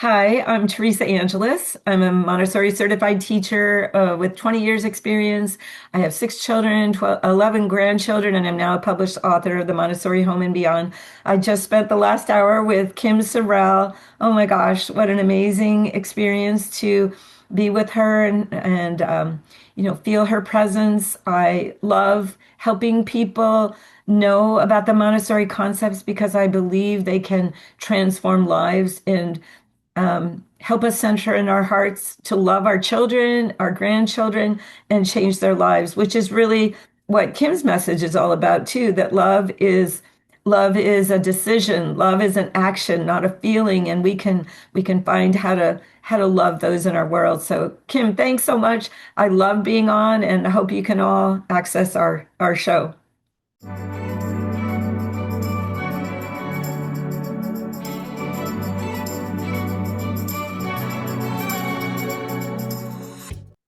Hi, I'm Teresa Angelis. I'm a Montessori-certified teacher with 20 years experience. I have six children, 11 grandchildren, and I'm now a published author of the Montessori Home and Beyond. I just spent the last hour with Kim Sorrelle. Oh my gosh, what an amazing experience to be with her and feel her presence. I love helping people know about the Montessori concepts because I believe they can transform lives and help us center in our hearts to love our children, our grandchildren, and change their lives, which is really what Kim's message is all about too, that love is a decision, love is an action, not a feeling, and we can find how to love those in our world. So Kim, thanks so much. I love being on and I hope you can all access our show.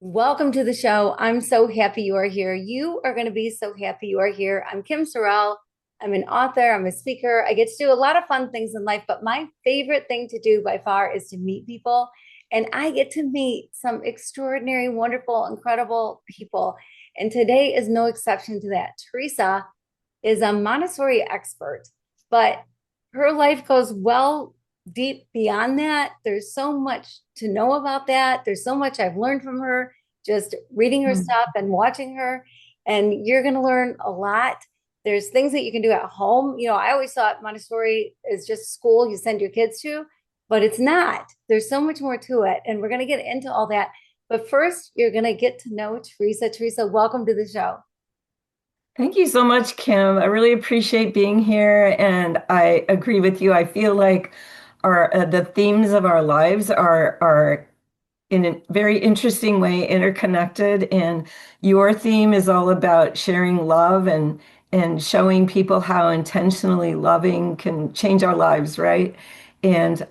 Welcome to the show. I'm so happy you are here. You are going to be so happy you are here. I'm Kim Sorrelle. I'm an author. I'm a speaker. I get to do a lot of fun things in life, but my favorite thing to do by far is to meet people. And I get to meet some extraordinary, wonderful, incredible people. And today is no exception to that. Teresa is a Montessori expert, but her life goes well deep beyond that. There's so much to know about that. There's so much I've learned from her, just reading her Mm. stuff and watching her. And you're going to learn a lot. There's things that you can do at home. I always thought Montessori is just school you send your kids to, but it's not. There's so much more to it. And we're going to get into all that. But first, you're going to get to know Teresa. Teresa, welcome to the show. Thank you so much, Kim. I really appreciate being here, and I agree with you. I feel like our the themes of our lives are in a very interesting way interconnected, and your theme is all about sharing love and showing people how intentionally loving can change our lives, right? And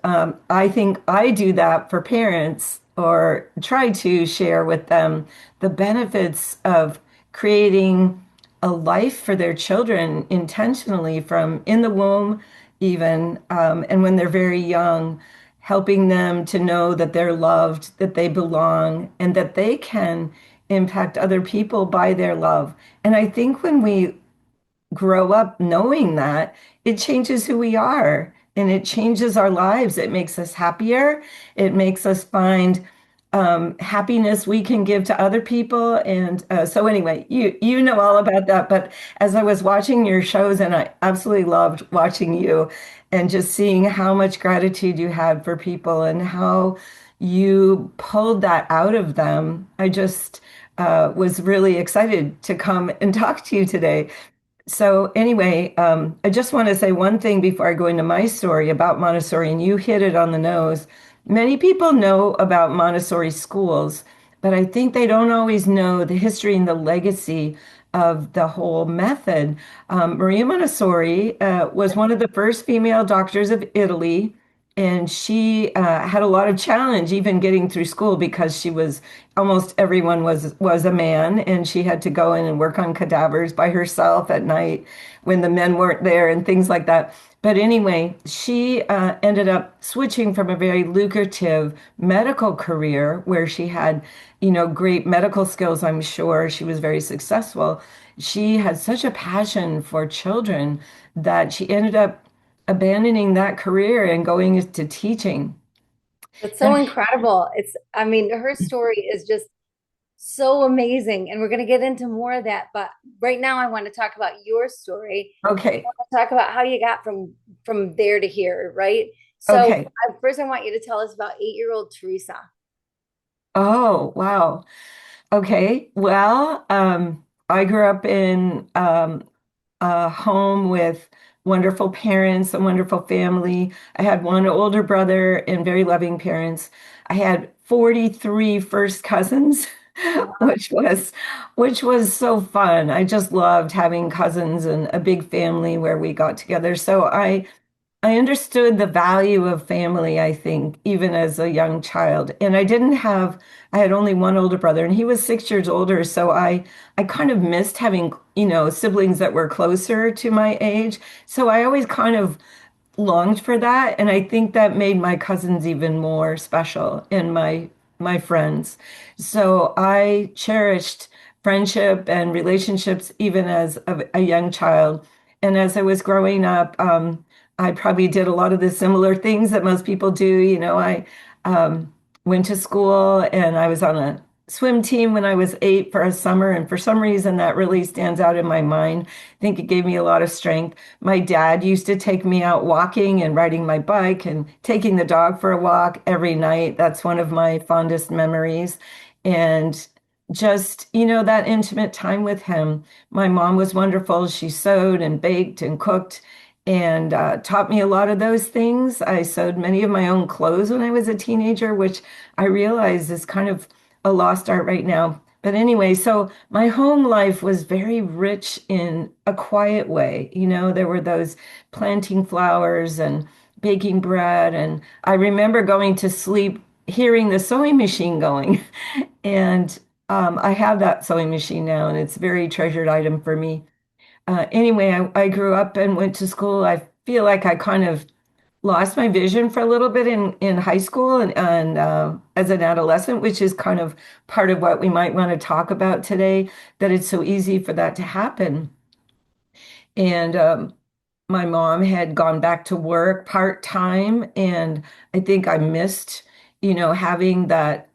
I think I do that for parents or try to share with them the benefits of creating a life for their children intentionally from in the womb, even, and when they're very young, helping them to know that they're loved, that they belong, and that they can impact other people by their love. And I think when we grow up knowing that, it changes who we are and it changes our lives. It makes us happier. It makes us find happiness we can give to other people. And so anyway, you know all about that. But as I was watching your shows, and I absolutely loved watching you and just seeing how much gratitude you had for people and how you pulled that out of them, I just was really excited to come and talk to you today. So anyway, I just want to say one thing before I go into my story about Montessori, and you hit it on the nose. Many people know about Montessori schools, but I think they don't always know the history and the legacy of the whole method. Maria Montessori was one of the first female doctors of Italy, and she had a lot of challenge even getting through school because she was almost everyone was a man, and she had to go in and work on cadavers by herself at night when the men weren't there and things like that. But anyway, she ended up switching from a very lucrative medical career where she had, great medical skills. I'm sure she was very successful. She had such a passion for children that she ended up abandoning that career and going into teaching. It's so And incredible. I mean, her story is just so amazing. And we're going to get into more of that. But right now, I want to talk about your story. I okay, want to talk about how you got from there to here, right? So okay. first, I want you to tell us about 8-year-old Teresa. Oh, wow. Okay. Well, I grew up in a home with wonderful parents, a wonderful family. I had one older brother and very loving parents. I had 43 first cousins, which was so fun. I just loved having cousins and a big family where we got together. So I understood the value of family, I think, even as a young child. And I had only one older brother and he was 6 years older. So I kind of missed having, siblings that were closer to my age. So I always kind of longed for that, and I think that made my cousins even more special and my friends. So I cherished friendship and relationships even as a young child. And as I was growing up, I probably did a lot of the similar things that most people do. I um, went to school and I was on a swim team when I was 8 for a summer, and for some reason that really stands out in my mind. I think it gave me a lot of strength. My dad used to take me out walking and riding my bike and taking the dog for a walk every night. That's one of my fondest memories. And just, that intimate time with him. My mom was wonderful. She sewed and baked and cooked and taught me a lot of those things. I sewed many of my own clothes when I was a teenager, which I realize is kind of a lost art right now. But anyway, so my home life was very rich in a quiet way. There were those planting flowers and baking bread. And I remember going to sleep hearing the sewing machine going. And I have that sewing machine now, and it's a very treasured item for me. Anyway, I grew up and went to school. I feel like I kind of lost my vision for a little bit in high school and as an adolescent, which is kind of part of what we might want to talk about today, that it's so easy for that to happen. And my mom had gone back to work part-time, and I think I missed, having that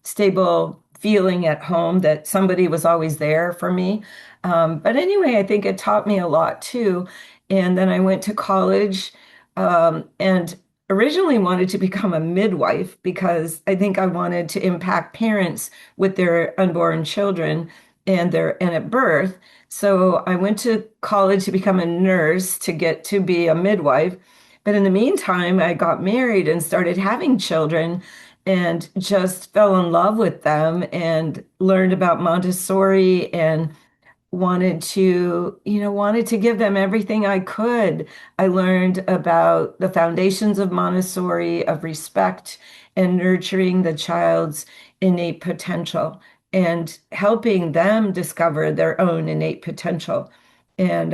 stable feeling at home that somebody was always there for me. But anyway, I think it taught me a lot too. And then I went to college and originally wanted to become a midwife because I think I wanted to impact parents with their unborn children and at birth. So I went to college to become a nurse to get to be a midwife. But in the meantime, I got married and started having children and just fell in love with them and learned about Montessori and wanted to give them everything I could. I learned about the foundations of Montessori, of respect and nurturing the child's innate potential and helping them discover their own innate potential. And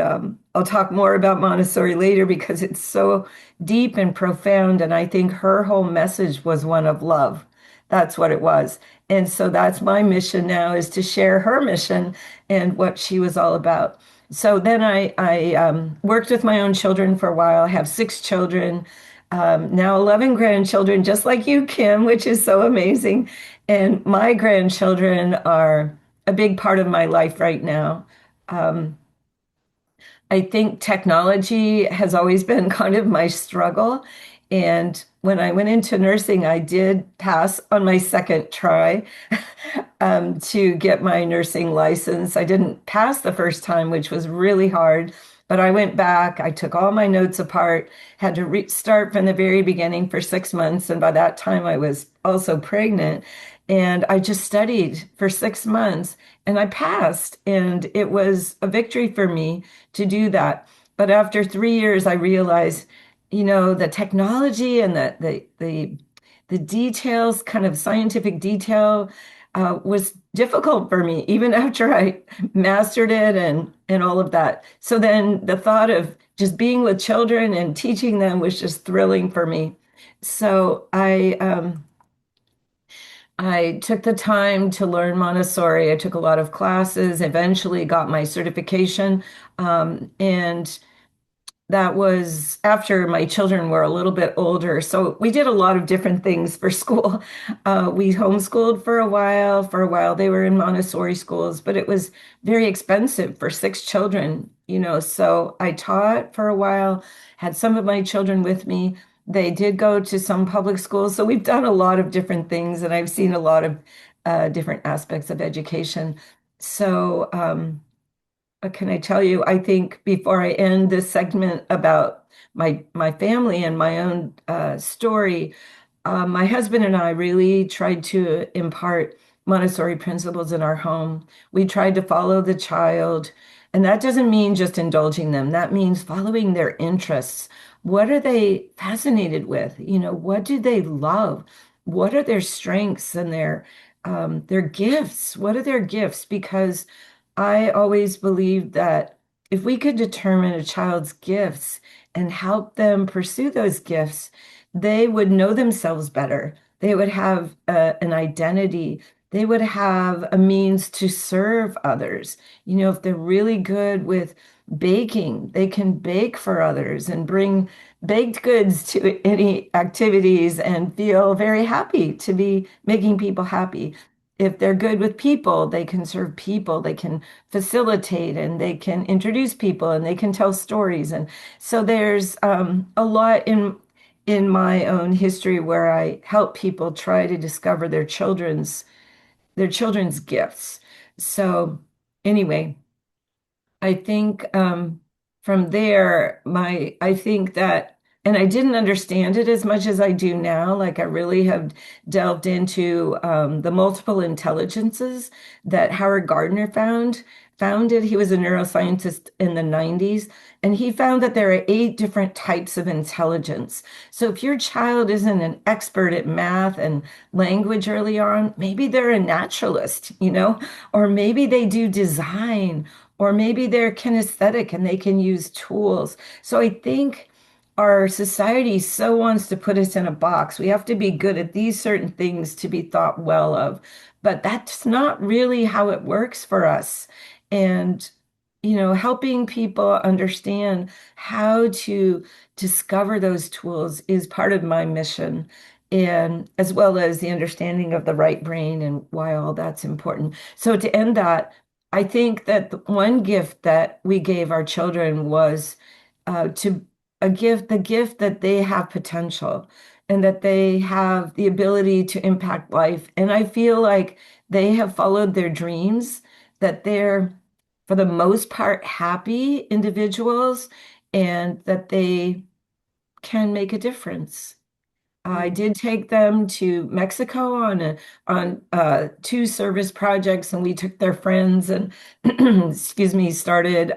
I'll talk more about Montessori later because it's so deep and profound. And I think her whole message was one of love. That's what it was. And so that's my mission now, is to share her mission and what she was all about. So then I worked with my own children for a while. I have 6 children, now 11 grandchildren, just like you, Kim, which is so amazing. And my grandchildren are a big part of my life right now. Um, I think technology has always been kind of my struggle. And when I went into nursing, I did pass on my second try to get my nursing license. I didn't pass the first time, which was really hard, but I went back. I took all my notes apart, had to restart from the very beginning for 6 months. And by that time, I was also pregnant. And I just studied for 6 months and I passed. And it was a victory for me to do that. But after 3 years, I realized, the technology and the details, kind of scientific detail, was difficult for me, even after I mastered it and all of that. So then the thought of just being with children and teaching them was just thrilling for me. So I took the time to learn Montessori. I took a lot of classes, eventually got my certification, and that was after my children were a little bit older. So we did a lot of different things for school. We homeschooled for a while. For a while, they were in Montessori schools, but it was very expensive for 6 children, So I taught for a while, had some of my children with me. They did go to some public schools. So we've done a lot of different things, and I've seen a lot of different aspects of education. So, what can I tell you? I think before I end this segment about my family and my own story, my husband and I really tried to impart Montessori principles in our home. We tried to follow the child, and that doesn't mean just indulging them. That means following their interests. What are they fascinated with? What do they love? What are their strengths and their gifts? What are their gifts? Because I always believed that if we could determine a child's gifts and help them pursue those gifts, they would know themselves better. They would have an identity. They would have a means to serve others. You know, if they're really good with baking, they can bake for others and bring baked goods to any activities and feel very happy to be making people happy. If they're good with people, they can serve people, they can facilitate and they can introduce people and they can tell stories. And so there's a lot in my own history where I help people try to discover their children's gifts. So anyway, I think from there, I think that, and I didn't understand it as much as I do now. Like I really have delved into the multiple intelligences that Howard Gardner founded. He was a neuroscientist in the 90s, and he found that there are 8 different types of intelligence. So if your child isn't an expert at math and language early on, maybe they're a naturalist, or maybe they do design or maybe they're kinesthetic and they can use tools. So I think our society so wants to put us in a box. We have to be good at these certain things to be thought well of. But that's not really how it works for us. And, helping people understand how to discover those tools is part of my mission. And as well as the understanding of the right brain and why all that's important. So to end that, I think that the one gift that we gave our children was to the gift that they have potential and that they have the ability to impact life. And I feel like they have followed their dreams, that they're, for the most part, happy individuals and that they can make a difference. I did take them to Mexico on 2 service projects, and we took their friends and excuse me, started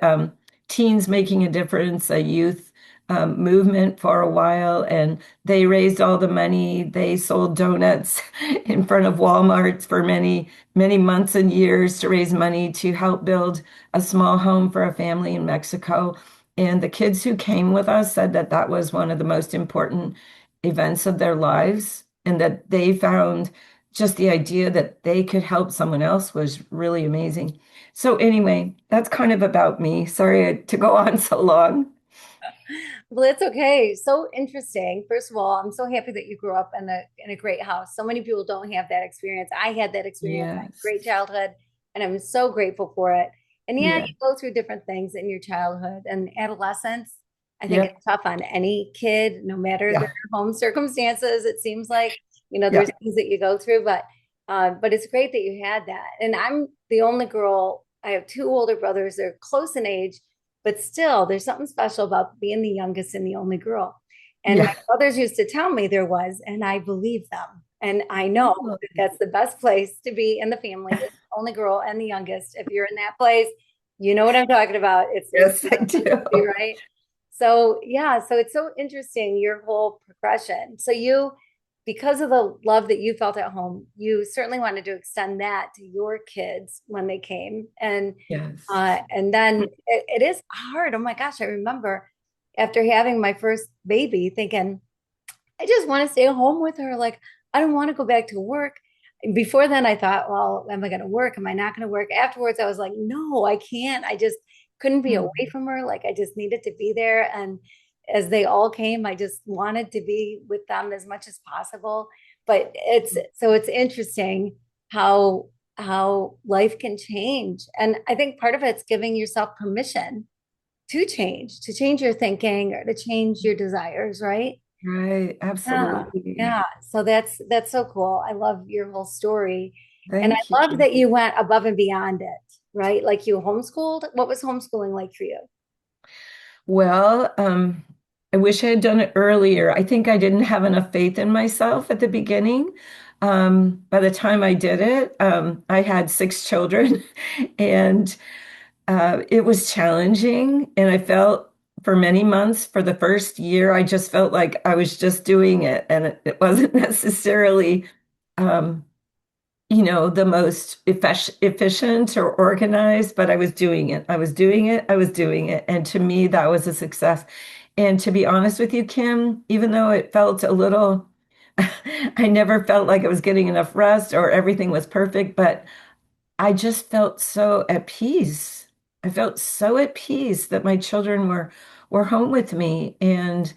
Teens Making a Difference, a youth movement for a while, and they raised all the money. They sold donuts in front of Walmart for many, many months and years to raise money to help build a small home for a family in Mexico. And the kids who came with us said that that was one of the most important events of their lives and that they found just the idea that they could help someone else was really amazing. So anyway, that's kind of about me. Sorry to go on so long. Well, it's okay. So interesting. First of all, I'm so happy that you grew up in a great house. So many people don't have that experience. I had that experience. I had a Yes. great childhood, and I'm so grateful for it. And yeah, Yeah. you go through different things in your childhood and adolescence. I think Yep. it's tough on any kid, no matter their Yeah. home circumstances. It seems like, there's Yeah. things that you go through, but it's great that you had that. And I'm the only girl. I have 2 older brothers. They're close in age, but still, there's something special about being the youngest and the only girl. And my Yeah. brothers used to tell me there was, and I believe them. And I know Oh, that that's the best place to be in the family, is the only girl and the youngest. If you're in that place, you know what I'm talking about. It's the yes, I place to be, do. right? So yeah, so it's so interesting, your whole progression. So you, because of the love that you felt at home, you certainly wanted to extend that to your kids when they came. Yes. And then it is hard. Oh my gosh, I remember after having my first baby thinking, I just want to stay home with her. Like, I don't want to go back to work. Before then, I thought, well, am I going to work? Am I not going to work? Afterwards, I was like, no, I can't. I just couldn't be away Mm. from her. Like, I just needed to be there. And as they all came, I just wanted to be with them as much as possible. But it's interesting how life can change. And I think part of it's giving yourself permission to change your thinking or to change your desires, right? Right. Yeah, Absolutely. yeah. So that's so cool. I love your whole story. And Thank I love you. that you went above and beyond it, right? Like you homeschooled. What was homeschooling like for you? Well, I wish I had done it earlier. I think I didn't have enough faith in myself at the beginning. By the time I did it, I had 6 children, and it was challenging. And I felt for many months, for the first year, I just felt like I was just doing it, and it wasn't necessarily, um, the most efficient or organized, but I was doing it. I was doing it. I was doing it. And to me, that was a success. And to be honest with you, Kim, even though it felt a little, I never felt like I was getting enough rest or everything was perfect, but I just felt so at peace. I felt so at peace that my children were home with me, and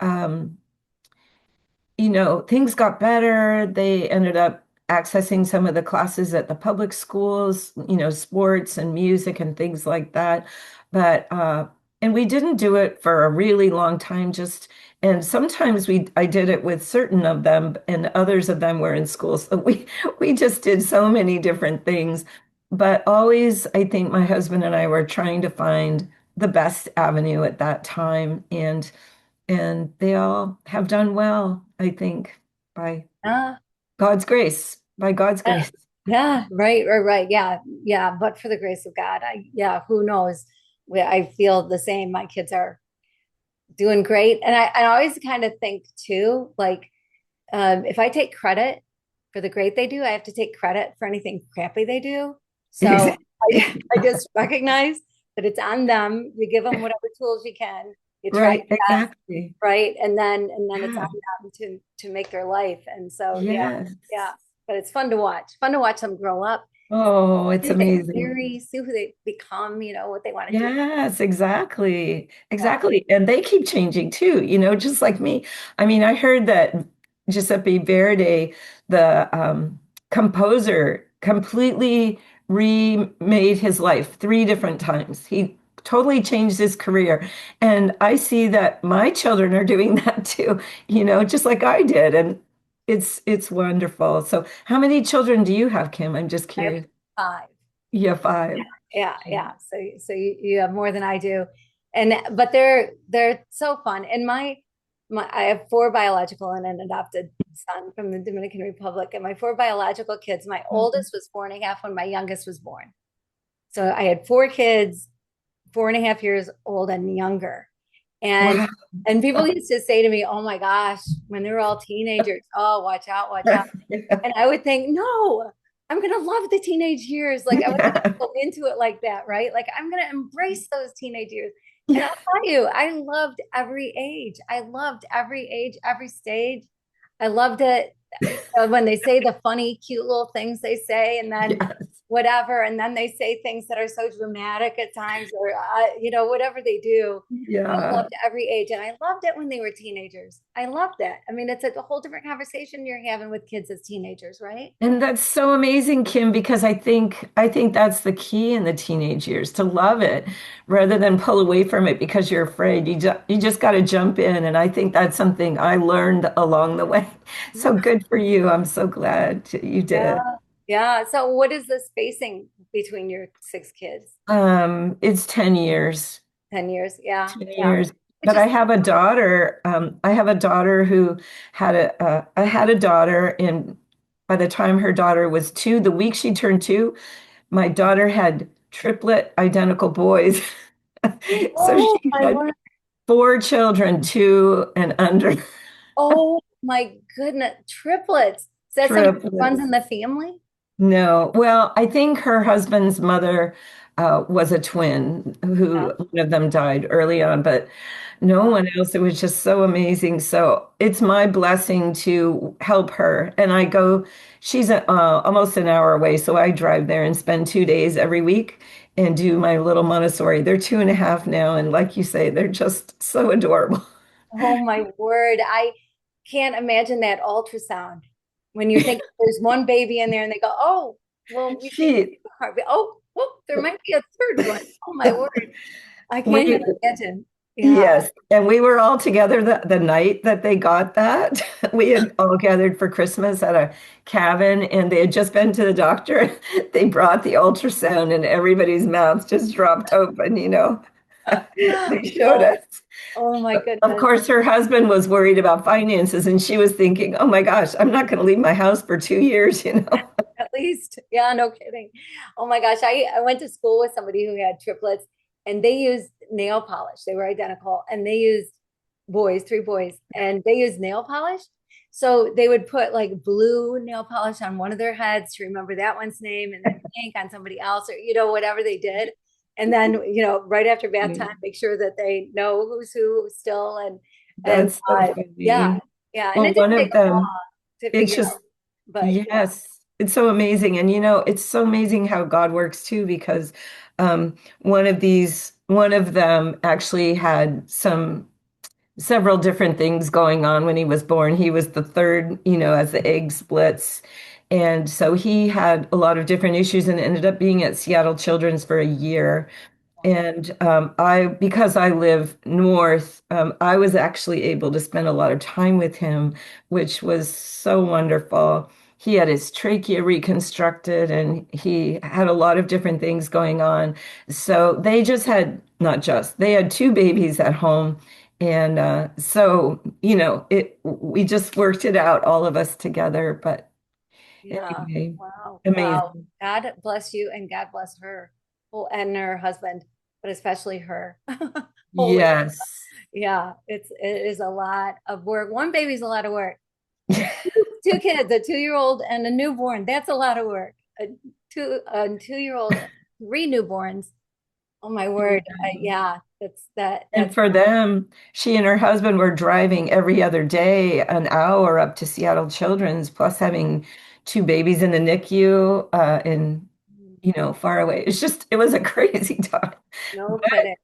um, things got better. They ended up accessing some of the classes at the public schools, sports and music and things like that. But and we didn't do it for a really long time, and sometimes I did it with certain of them, and others of them were in school. So we just did so many different things. But always, I think my husband and I were trying to find the best avenue at that time. And they all have done well, I think, by Yeah. God's grace, by God's Yeah. grace. Yeah, right. Yeah, yeah. But for the grace of God, yeah, who knows? I feel the same. My kids are doing great. And I always kind of think too, like, if I take credit for the great they do, I have to take credit for anything crappy they do. So I just recognize that it's on them. You give them whatever tools you can. You try Right, your best, exactly. right? And then it's on Yeah, them to make their life. And so yes. yeah. But it's fun to watch. Fun to watch them grow up, Oh, it's who they amazing. marry, see who they become, what they want to do. Yes, exactly. Yeah. Exactly. And they keep changing too, just like me. I mean, I heard that Giuseppe Verdi, the composer, completely remade his life three different times. He totally changed his career. And I see that my children are doing that too, just like I did. And it's wonderful. So how many children do you have, Kim? I'm just I have curious. 5. You have five. Yeah. So you have more than I do, and but they're so fun. And my I have 4 biological and an adopted son from the Dominican Republic. And my 4 biological kids, my Mhm. oldest was 4.5 when my youngest was born. So I had 4 kids, 4.5 years old and younger. And Wow. and people used to say to me, "Oh my gosh," when they were all teenagers, "Oh, watch out, watch out." Yeah. And I would think, no, I'm going to love the teenage years. Like I would go into it like that, right? Like I'm going to embrace those teenage years. And I'll Yeah. tell you, I loved every age. I loved every age, every stage. I loved it when they say the funny, cute little things they say, and then Yes. whatever, and then they say things that are so dramatic at times, or whatever they do. I Yeah. loved every age, and I loved it when they were teenagers. I loved it. I mean, it's a whole different conversation you're having with kids as teenagers, right? And that's so amazing, Kim, because I think that's the key in the teenage years to love it rather than pull away from it because you're afraid. You just got to jump in. And I think that's something I learned along the way. So good for you. I'm so glad you Yeah, did. yeah. So, what is the spacing between your 6 kids? It's 10 years. 10 years? Yeah, 10 yeah. years. Which But I is have a daughter. I have a daughter who I had a daughter, and by the time her daughter was 2, the week she turned 2, my daughter had triplet identical boys. So oh she my had word. 4 children, 2 and under. Oh my goodness, triplets. Is that somebody who runs Triplets. in the family? No. Well, I think her husband's mother was a twin Yeah. who one of them died early on, but no Wow. one else. It was just so amazing. So it's my blessing to help her. And she's almost an hour away. So I drive there and spend 2 days every week and do my little Montessori. They're 2.5 now. And like you say, they're just so adorable. Oh my word. I can't imagine that ultrasound when you think there's one baby in there and they go, oh, well, we think She, it's a heartbeat. Oh, well, there might be a third one. Oh my word. I can't even we, imagine. Yeah. Yes, and we were all together the night that they got that. We had all gathered for Christmas at a cabin, and they had just been to the doctor. They brought the ultrasound, and everybody's mouths just dropped open. They showed Oh, us. oh my Of goodness. course, her husband was worried about finances, and she was thinking, "Oh my gosh, I'm not going to leave my house for 2 years." At least. Yeah, no kidding. Oh my gosh. I went to school with somebody who had triplets and they used nail polish. They were identical and they used 3 boys, and they used nail polish. So they would put like blue nail polish on one of their heads to remember that one's name and then pink on somebody else, or whatever they did. And then, right after bath time, Right. make sure that they know who's who still. And That's so yeah, funny. yeah. And Well, it did one take of a while them, to it's figure just, out, but yeah. yes, it's so amazing. And it's so amazing how God works too, because one of them actually had several different things going on when he was born. He was the third, as the egg splits. And so he had a lot of different issues and ended up being at Seattle Children's for a year. And because I live north, I was actually able to spend a lot of time with him, which was so wonderful. He had his trachea reconstructed and he had a lot of different things going on. So they just had, not just, they had two babies at home. And so, we just worked it out, all of us together. But Yeah. anyway, Wow. Wow. amazing. God bless you and God bless her. Well, and her husband, but especially her. Holy. Yes. Yeah. It is a lot of work. One baby's a lot of work. Two kids, a 2-year old and a newborn. That's a lot of work. A 2-year old, three newborns. Oh my word. Yeah. And That's for them, she and her husband were driving every other day an hour up to Seattle Children's, plus having two babies in the NICU far away. It was a crazy time. no But kidding.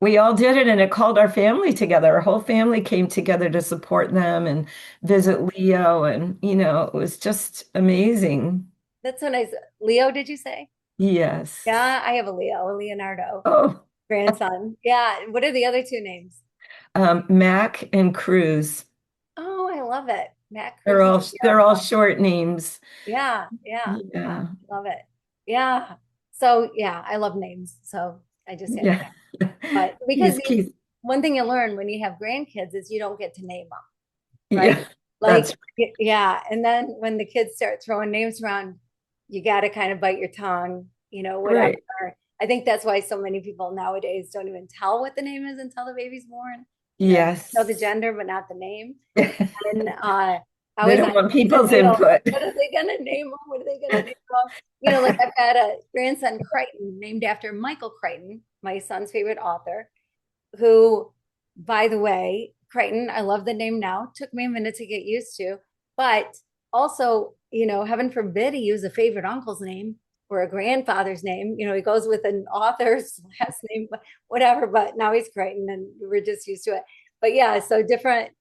we all did it and it called our family together. Our whole family came together to support them and visit Leo. And, it was just amazing. That's so nice. Leo, did you say? Yes. Yeah, I have a Leo, a Leonardo Oh, grandson. Yeah. What are the other two names? Mac and Cruz. Oh, I love it. Matt Cruz and They're Leo. all short names. Yeah, yeah, yeah. Yeah. Love it. Yeah. So yeah, I love names. So I just had to Yeah. ask. But because He's Keith. one thing you learn when you have grandkids is you don't get to name them, right? Yeah. Like, That's yeah. And then when the kids start throwing names around, you got to kind of bite your tongue, whatever. right. I think that's why so many people nowadays don't even tell what the name is until the baby's born. Know the Yes. gender, but not the name. And I They was don't on want the people's deal. input. What are they gonna name him? What are they gonna name him? Like I've got a grandson Crichton named after Michael Crichton, my son's favorite author, who, by the way, Crichton, I love the name now. Took me a minute to get used to, but also, heaven forbid he use a favorite uncle's name or a grandfather's name. He goes with an author's last name, whatever. But now he's Crichton, and we're just used to it. But yeah, so different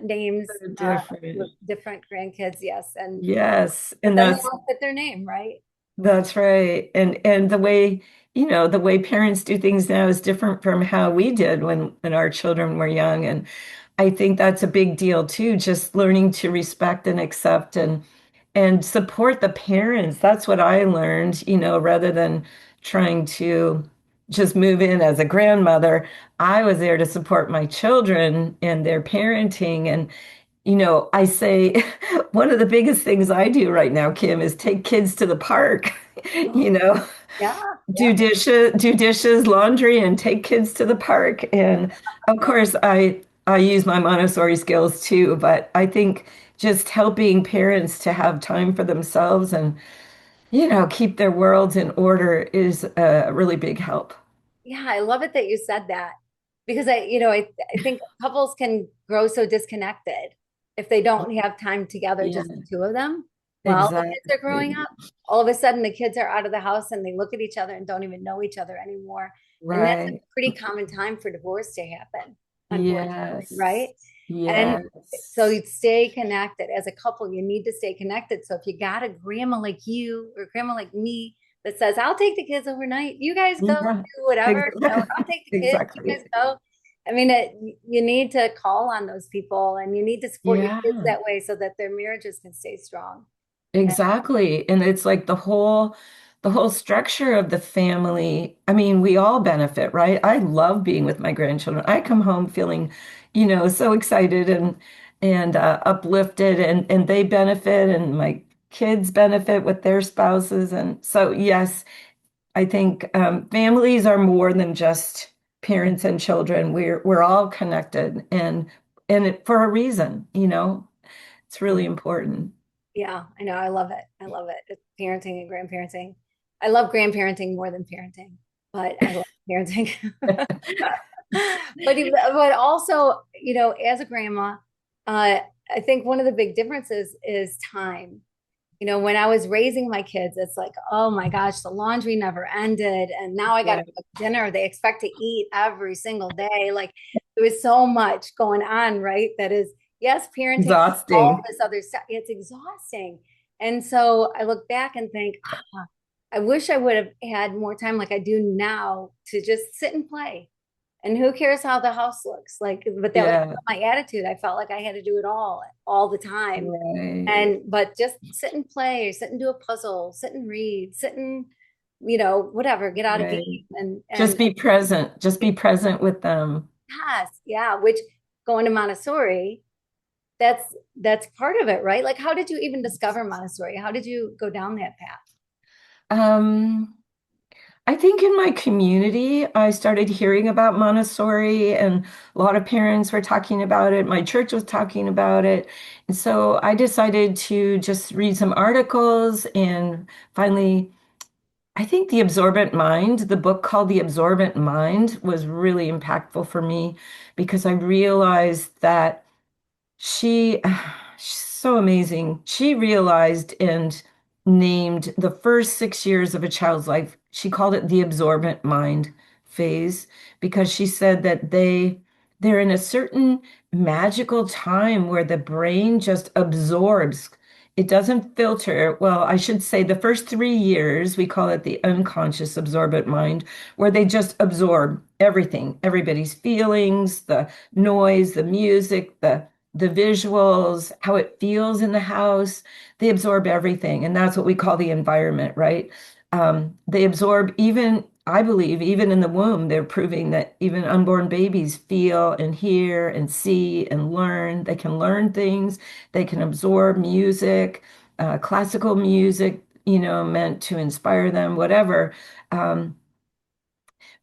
names, They're with different. different grandkids, yes, and Yes. but And then they all fit their name, right? that's right. And the way parents do things now is different from how we did when our children were young. And I think that's a big deal too, just learning to respect and accept and support the parents. That's what I learned, rather than trying to just move in as a grandmother. I was there to support my children and their parenting. And, I say one of the biggest things I do right now, Kim, is take kids to the park, Oh, you know, yeah, yeah. do dishes, laundry, and take kids to the park. And of course, I use my Montessori skills too, but I think just helping parents to have time for themselves and, keep their worlds in order is a really big help. Yeah, I love it that you said that because I think couples can grow so disconnected if they don't have time together, Yeah, just the two of them, while the kids are growing exactly. up. All of a sudden, the kids are out of the house and they look at each other and don't even know each other anymore. And that's a Right. pretty common time for divorce to happen, unfortunately, right? Yes. And so Yes. you'd stay connected as a couple. You need to stay connected. So if you got a grandma like you or grandma like me that says, I'll take the kids overnight, you guys go Yeah. do whatever, Exactly. I'll take the kids, you guys Exactly. go. I mean, you need to call on those people and you need to support your Yeah. kids that way so that their marriages can stay strong. And Exactly. And it's like the whole structure of the family. I mean, we all benefit, right? I love being with my grandchildren. I come home feeling, so excited and uplifted and they benefit and my kids benefit with their spouses. And so, yes, I think families are more than just parents and children. We're all connected for a reason, it's really important. yeah, I know. I love it. I love it. It's parenting and grandparenting. I love grandparenting more than parenting. but I love parenting. But also, as a grandma, I think one of the big differences is time. When I was raising my kids, it's like, oh my gosh, the laundry never ended. And now I got to Yeah, cook dinner. They expect to eat every single day. Like there was so much going on, right? That is, yes, parenting, all exhausting. this other stuff. It's exhausting. And so I look back and think, I wish I would have had more time like I do now to just sit and play. And who cares how the house looks? Like, but that was Yeah, my attitude. I felt like I had to do it all the time. right, But just sit and play, sit and do a puzzle, sit and read, sit and, whatever, get out a game. right. And Just be present. Just be present with them. yes, yeah, which going to Montessori, that's part of it, right? Like, how did you even discover Montessori? How did you go down that path? Um, I think in my community, I started hearing about Montessori, and a lot of parents were talking about it. My church was talking about it. And so I decided to just read some articles and finally, I think The Absorbent Mind, the book called The Absorbent Mind, was really impactful for me because I realized that she, she's so amazing. She realized and named the first 6 years of a child's life. She called it the absorbent mind phase because she said that they're in a certain magical time where the brain just absorbs. It doesn't filter. Well, I should say the first 3 years, we call it the unconscious absorbent mind, where they just absorb everything, everybody's feelings, the noise, the music, the visuals, how it feels in the house. They absorb everything. And that's what we call the environment, right? They absorb even, I believe, even in the womb, they're proving that even unborn babies feel and hear and see and learn. They can learn things, they can absorb music, classical music, meant to inspire them, whatever. Um,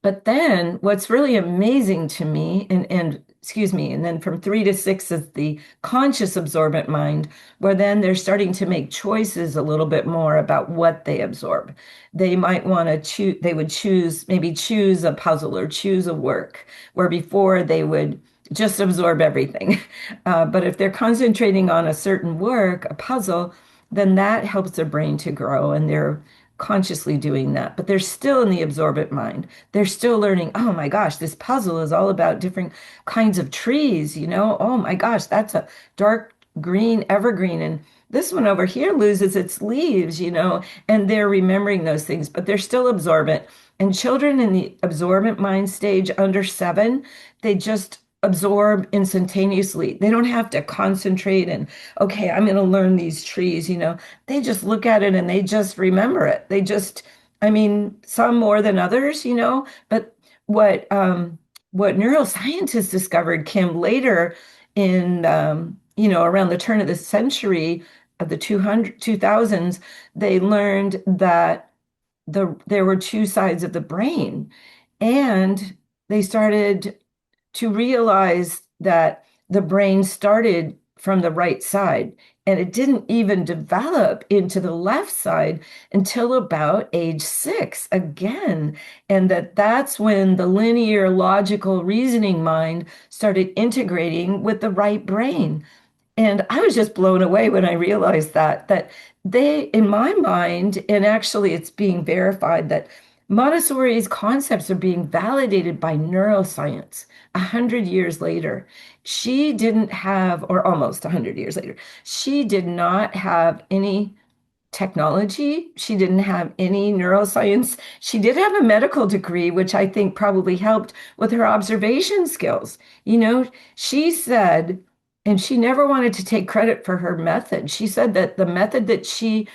but then what's really amazing to me, and excuse me, and then from 3 to 6 is the conscious absorbent mind, where then they're starting to make choices a little bit more about what they absorb. They might want to choose, they would choose, maybe choose a puzzle or choose a work, where before they would just absorb everything. But if they're concentrating on a certain work, a puzzle, then that helps their brain to grow and they're consciously doing that. But they're still in the absorbent mind. They're still learning, oh my gosh, this puzzle is all about different kinds of trees, Oh my gosh, that's a dark green evergreen. And this one over here loses its leaves, and they're remembering those things, but they're still absorbent. And children in the absorbent mind stage under 7, they just absorb instantaneously. They don't have to concentrate and, okay, I'm going to learn these trees, They just look at it and they just remember it. They just, I mean, some more than others, but what neuroscientists discovered, Kim, later in around the turn of the century of the 2000s, they learned that there were two sides of the brain, and they started to realize that the brain started from the right side and it didn't even develop into the left side until about age 6 again, and that's when the linear logical reasoning mind started integrating with the right brain. And I was just blown away when I realized that they, in my mind, and actually it's being verified, that Montessori's concepts are being validated by neuroscience 100 years later. She didn't have, or almost 100 years later, she did not have any technology. She didn't have any neuroscience. She did have a medical degree, which I think probably helped with her observation skills. You know, she said, and she never wanted to take credit for her method. She said that the method that she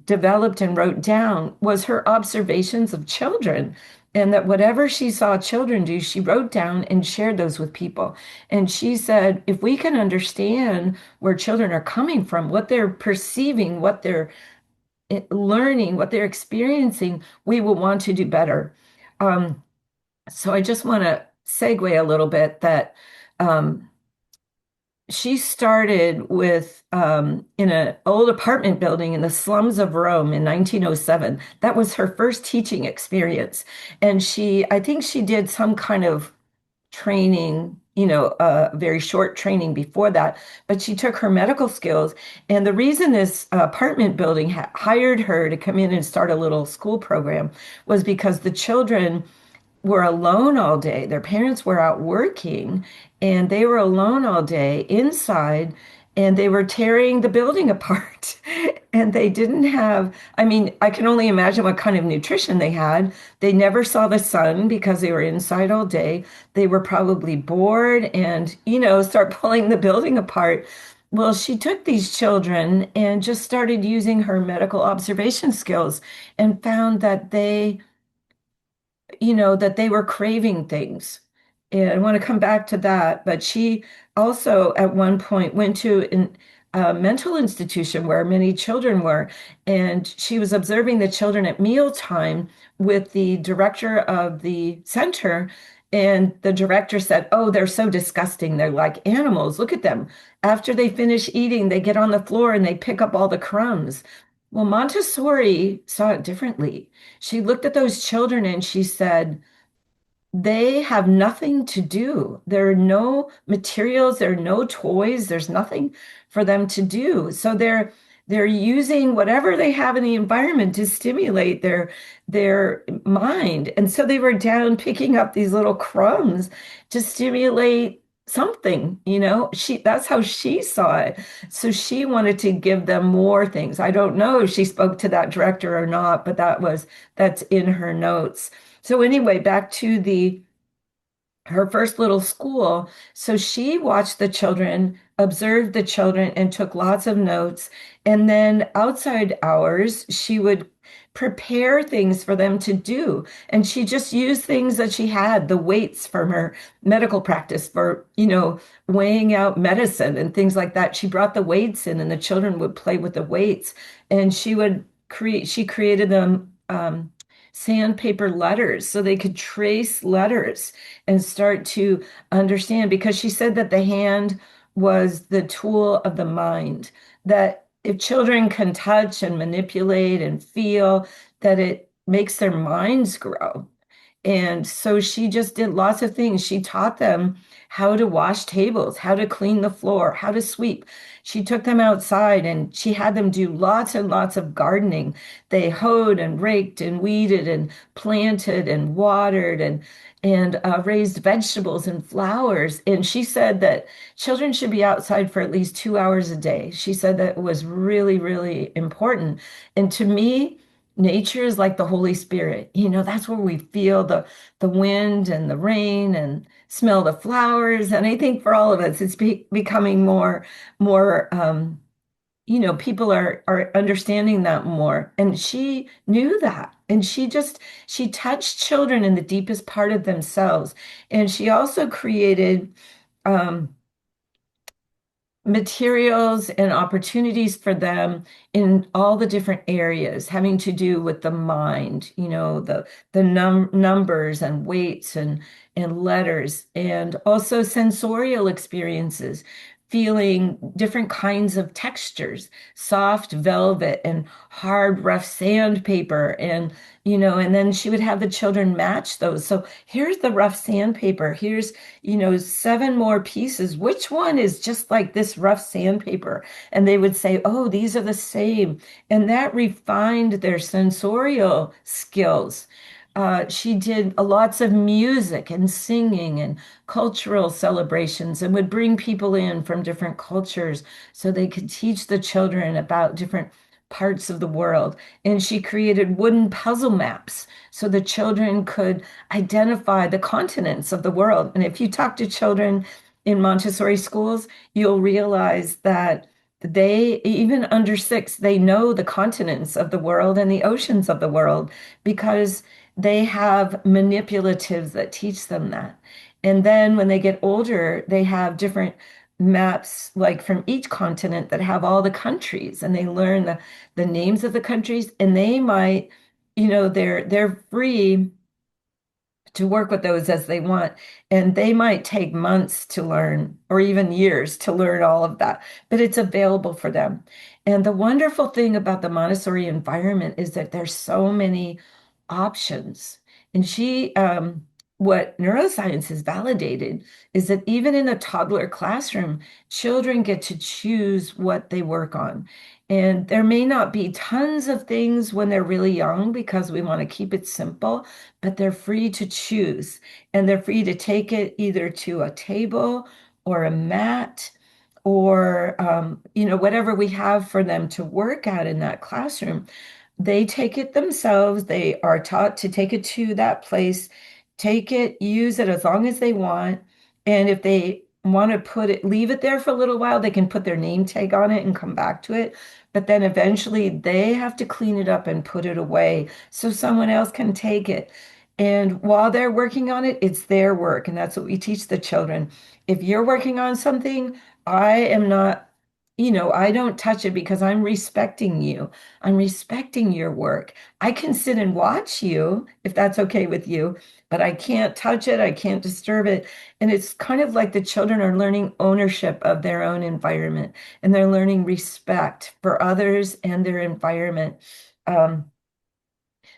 developed and wrote down was her observations of children. And that whatever she saw children do, she wrote down and shared those with people. And she said, if we can understand where children are coming from, what they're perceiving, what they're learning, what they're experiencing, we will want to do better. Um, so I just want to segue a little bit that um, she started with in an old apartment building in the slums of Rome in 1907. That was her first teaching experience. And I think she did some kind of training, very short training before that, but she took her medical skills. And the reason this apartment building hired her to come in and start a little school program was because the children were alone all day. Their parents were out working and they were alone all day inside and they were tearing the building apart. And they didn't have, I mean, I can only imagine what kind of nutrition they had. They never saw the sun because they were inside all day. They were probably bored and, start pulling the building apart. Well, she took these children and just started using her medical observation skills and found that that they were craving things. And I want to come back to that. But she also, at one point, went to a mental institution where many children were. And she was observing the children at mealtime with the director of the center. And the director said, "Oh, they're so disgusting. They're like animals. Look at them. After they finish eating, they get on the floor and they pick up all the crumbs." Well, Montessori saw it differently. She looked at those children and she said, they have nothing to do. There are no materials, there are no toys, there's nothing for them to do. So they're using whatever they have in the environment to stimulate their mind. And so they were down picking up these little crumbs to stimulate something, that's how she saw it. So she wanted to give them more things. I don't know if she spoke to that director or not, but that's in her notes. So anyway, back to the her first little school. So she watched the children, observed the children, and took lots of notes. And then outside hours, she would prepare things for them to do. And she just used things that she had, the weights from her medical practice for, weighing out medicine and things like that. She brought the weights in and the children would play with the weights. And she created them. Sandpaper letters so they could trace letters and start to understand because she said that the hand was the tool of the mind, that if children can touch and manipulate and feel, that it makes their minds grow. And so she just did lots of things. She taught them how to wash tables, how to clean the floor, how to sweep. She took them outside and she had them do lots and lots of gardening. They hoed and raked and weeded and planted and watered and raised vegetables and flowers. And she said that children should be outside for at least 2 hours a day. She said that was really, really important. And to me, nature is like the Holy Spirit. That's where we feel the wind and the rain and smell the flowers. And I think for all of us, it's becoming more. People are understanding that more. And she knew that. And she touched children in the deepest part of themselves. And she also created um, materials and opportunities for them in all the different areas having to do with the mind, the numbers and weights and letters, and also sensorial experiences, feeling different kinds of textures, soft velvet and hard, rough sandpaper, and then she would have the children match those. So here's the rough sandpaper. Here's 7 more pieces. Which one is just like this rough sandpaper? And they would say, oh, these are the same. And that refined their sensorial skills. She did lots of music and singing and cultural celebrations and would bring people in from different cultures so they could teach the children about different parts of the world. And she created wooden puzzle maps so the children could identify the continents of the world. And if you talk to children in Montessori schools, you'll realize that even under 6, they know the continents of the world and the oceans of the world because they have manipulatives that teach them that. And then when they get older, they have different maps like from each continent that have all the countries and they learn the names of the countries and they might, they're free to work with those as they want. And they might take months to learn or even years to learn all of that, but it's available for them. And the wonderful thing about the Montessori environment is that there's so many options. And what neuroscience has validated is that even in a toddler classroom, children get to choose what they work on. And there may not be tons of things when they're really young because we want to keep it simple, but they're free to choose, and they're free to take it either to a table or a mat or whatever we have for them to work at in that classroom. They take it themselves. They are taught to take it to that place, take it, use it as long as they want. And if they want to leave it there for a little while, they can put their name tag on it and come back to it. But then eventually they have to clean it up and put it away so someone else can take it. And while they're working on it, it's their work. And that's what we teach the children. If you're working on something, I am not, I don't touch it because I'm respecting you. I'm respecting your work. I can sit and watch you if that's okay with you, but I can't touch it. I can't disturb it. And it's kind of like the children are learning ownership of their own environment, and they're learning respect for others and their environment. Um,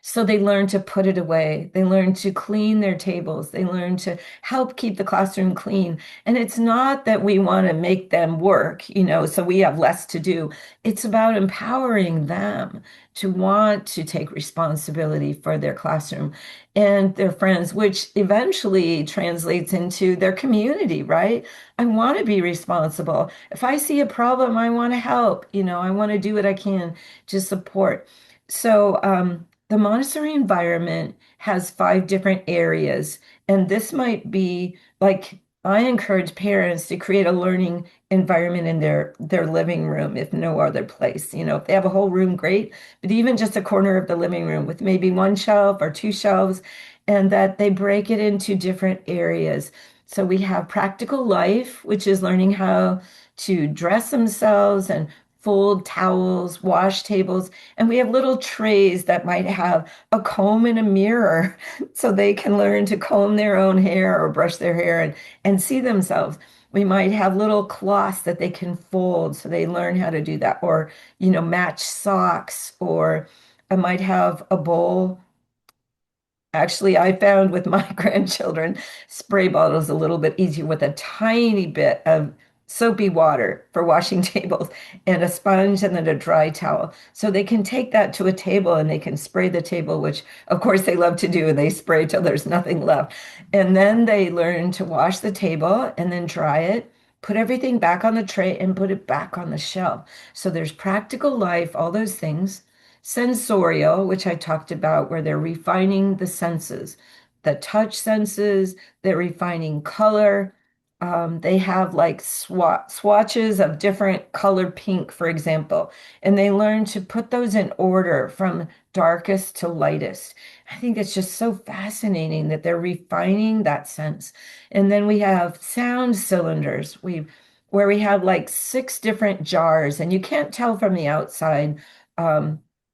so they learn to put it away. They learn to clean their tables. They learn to help keep the classroom clean. And it's not that we want to make them work, so we have less to do. It's about empowering them to want to take responsibility for their classroom and their friends, which eventually translates into their community, right? I want to be responsible. If I see a problem, I want to help, I want to do what I can to support. So, the Montessori environment has 5 different areas, and this might be like I encourage parents to create a learning environment in their living room, if no other place. If they have a whole room, great, but even just a corner of the living room with maybe one shelf or 2 shelves, and that they break it into different areas. So we have practical life, which is learning how to dress themselves and fold towels, wash tables, and we have little trays that might have a comb and a mirror so they can learn to comb their own hair or brush their hair and see themselves. We might have little cloths that they can fold so they learn how to do that, or, match socks, or I might have a bowl. Actually, I found with my grandchildren, spray bottles a little bit easier with a tiny bit of soapy water for washing tables and a sponge and then a dry towel. So they can take that to a table and they can spray the table, which of course they love to do, and they spray till there's nothing left. And then they learn to wash the table and then dry it, put everything back on the tray and put it back on the shelf. So there's practical life, all those things. Sensorial, which I talked about, where they're refining the senses, the touch senses, they're refining color. They have like swatches of different color pink, for example, and they learn to put those in order from darkest to lightest. I think it's just so fascinating that they're refining that sense. And then we have sound cylinders. Where we have like 6 different jars, and you can't tell from the outside.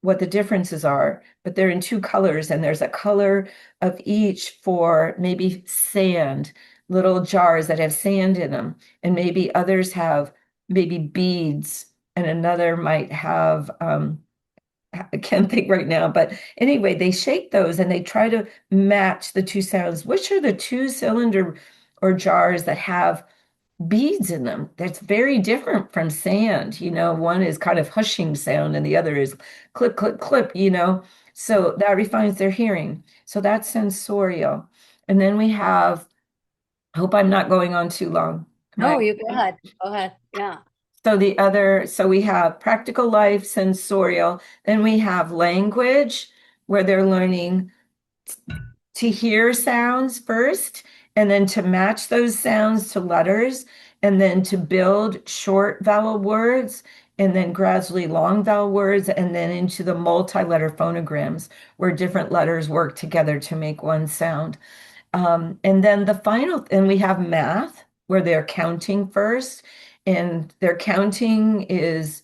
What the differences are, but they're in 2 colors, and there's a color of each for maybe sand, little jars that have sand in them, and maybe others have maybe beads, and another might have, I can't think right now, but anyway, they shake those and they try to match the 2 sounds. Which are the 2 cylinder or jars that have beads in them? That's very different from sand. One is kind of hushing sound and the other is clip, clip, clip. So that refines their hearing. So that's sensorial. And then we have, I hope I'm not going on too long. Am I? No, you go ahead. Go ahead. Yeah. So we have practical life, sensorial, then we have language, where they're learning to hear sounds first, and then to match those sounds to letters, and then to build short vowel words, and then gradually long vowel words, and then into the multi-letter phonograms, where different letters work together to make one sound. And then and we have math, where they're counting first, and their counting is,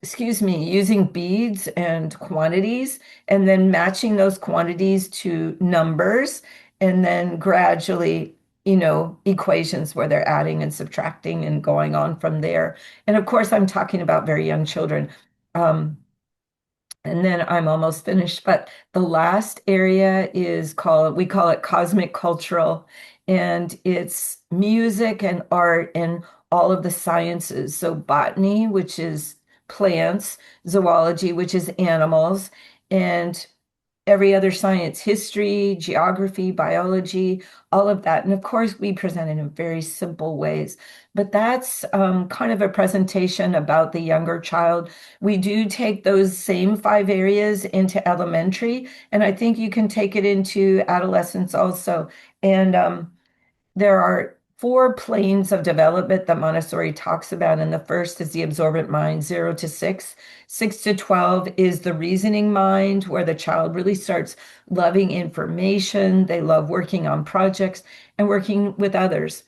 excuse me, using beads and quantities, and then matching those quantities to numbers, and then gradually, equations where they're adding and subtracting and going on from there. And of course, I'm talking about very young children. Um, and then I'm almost finished. But the last area we call it cosmic cultural, and it's music and art and all of the sciences. So botany, which is plants, zoology, which is animals, and every other science, history, geography, biology, all of that. And of course, we present it in very simple ways. But that's kind of a presentation about the younger child. We do take those same 5 areas into elementary, and I think you can take it into adolescence also. And there are 4 planes of development that Montessori talks about, and the first is the absorbent mind, 0 to 6. 6 to 12 is the reasoning mind, where the child really starts loving information. They love working on projects and working with others.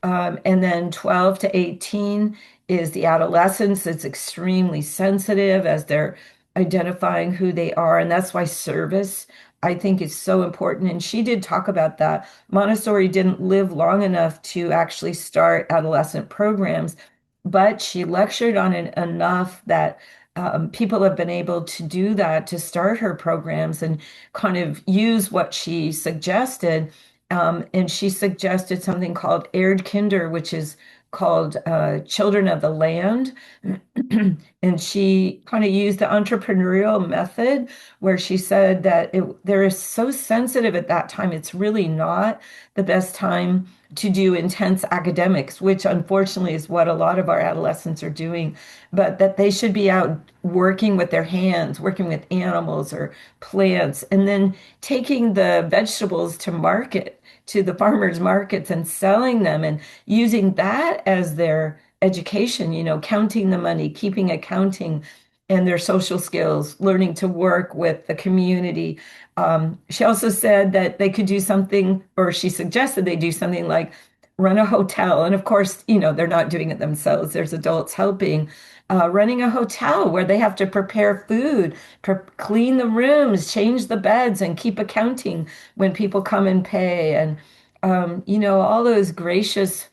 And then 12 to 18 is the adolescence. It's extremely sensitive as they're identifying who they are. And that's why service, I think, is so important. And she did talk about that. Montessori didn't live long enough to actually start adolescent programs, but she lectured on it enough that people have been able to do that to start her programs and kind of use what she suggested. And she suggested something called Erdkinder, which is called Children of the Land. And she kind of used the entrepreneurial method where she said that they're so sensitive at that time. It's really not the best time to do intense academics, which unfortunately is what a lot of our adolescents are doing, but that they should be out working with their hands, working with animals or plants, and then taking the vegetables to market, to the farmers markets and selling them and using that as their education, counting the money, keeping accounting, and their social skills, learning to work with the community. She also said that they could do something, or she suggested they do something like run a hotel. And of course, they're not doing it themselves. There's adults helping. Running a hotel where they have to prepare food, clean the rooms, change the beds, and keep accounting when people come and pay. And, all those gracious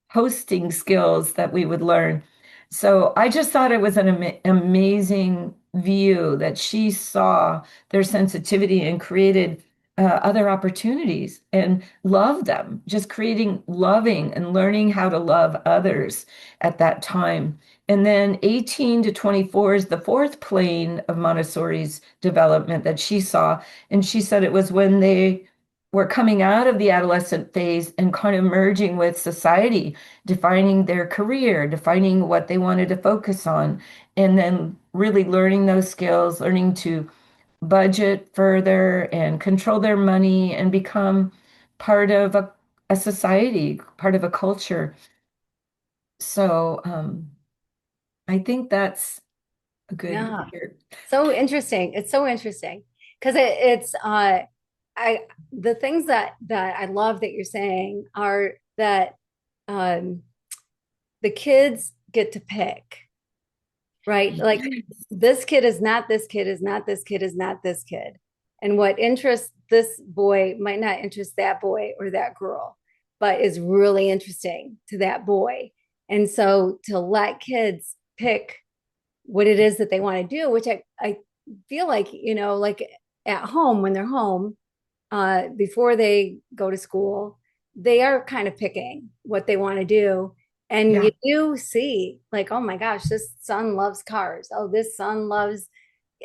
hosting skills that we would learn. So I just thought it was an amazing view that she saw their sensitivity and created other opportunities and loved them, just creating loving and learning how to love others at that time. And then 18 to 24 is the fourth plane of Montessori's development that she saw. And she said it was when they were coming out of the adolescent phase and kind of merging with society, defining their career, defining what they wanted to focus on, and then really learning those skills, learning to budget further and control their money and become part of a society, part of a culture. So I think that's a good Yeah. here. So interesting. It's so interesting because it's I the things that I love that you're saying are that um the kids get to pick, right? Like this kid is not this kid is not this kid is not this kid. And what interests this boy might not interest that boy or that girl, but is really interesting to that boy. And so to let kids pick what it is that they want to do, which I feel like, like at home when they're home, before they go to school, they are kind of picking what they want to do. And you Yeah. do see, like, oh my gosh, this son loves cars. Oh, this son loves,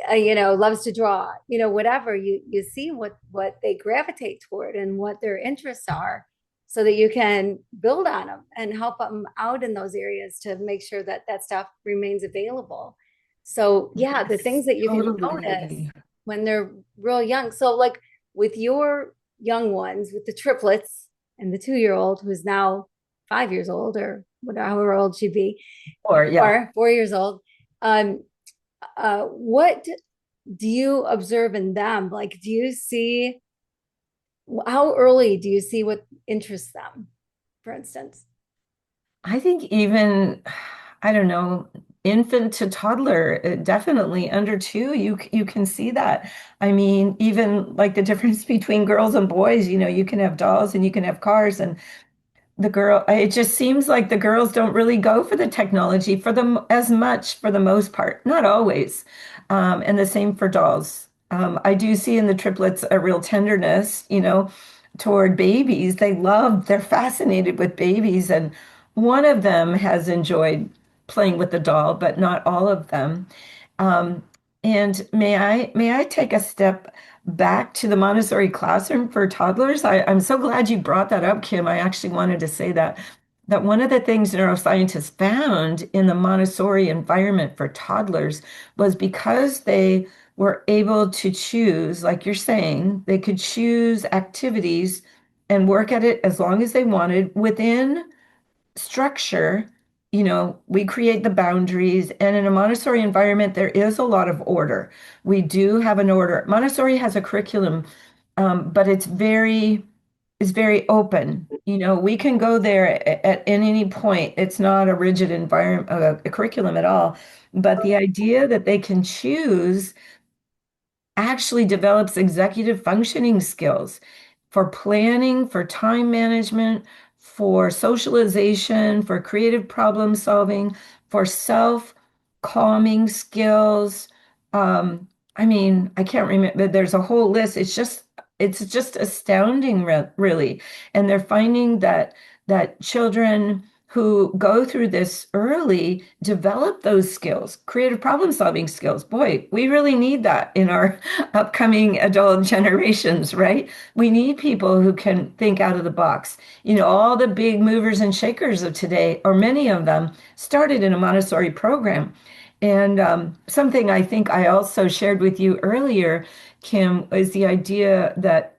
loves to draw. Whatever you see what they gravitate toward and what their interests are, so that you can build on them and help them out in those areas to make sure that that stuff remains available. So yeah, the Yes, things that you can notice totally. when they're real young. So like with your young ones, with the triplets and the 2-year-old who's now 5 years old or whatever, however old she'd be, Or yeah. or 4 years old. Um, what do you observe in them? Like, do you see how early do you see what interests them, for instance? I think even, I don't know, infant to toddler, definitely under two, you can see that. I mean, even like the difference between girls and boys, you can have dolls and you can have cars, and it just seems like the girls don't really go for the technology for them as much for the most part, not always. And the same for dolls. I do see in the triplets a real tenderness, toward babies. They're fascinated with babies. And one of them has enjoyed playing with the doll, but not all of them. Um, and may I take a step back to the Montessori classroom for toddlers? I'm so glad you brought that up, Kim. I actually wanted to say that one of the things neuroscientists found in the Montessori environment for toddlers was because they were able to choose, like you're saying, they could choose activities and work at it as long as they wanted within structure. We create the boundaries, and in a Montessori environment, there is a lot of order. We do have an order. Montessori has a curriculum, but it's very open. We can go there at any point. It's not a rigid environment, a curriculum at all. But the idea that they can choose actually develops executive functioning skills for planning, for time management, for socialization, for creative problem solving, for self-calming skills. I mean, I can't remember, there's a whole list. It's just astounding, really. And they're finding that children who go through this early develop those skills, creative problem solving skills. Boy, we really need that in our upcoming adult generations, right? We need people who can think out of the box. All the big movers and shakers of today, or many of them, started in a Montessori program. And something I think I also shared with you earlier, Kim, is the idea that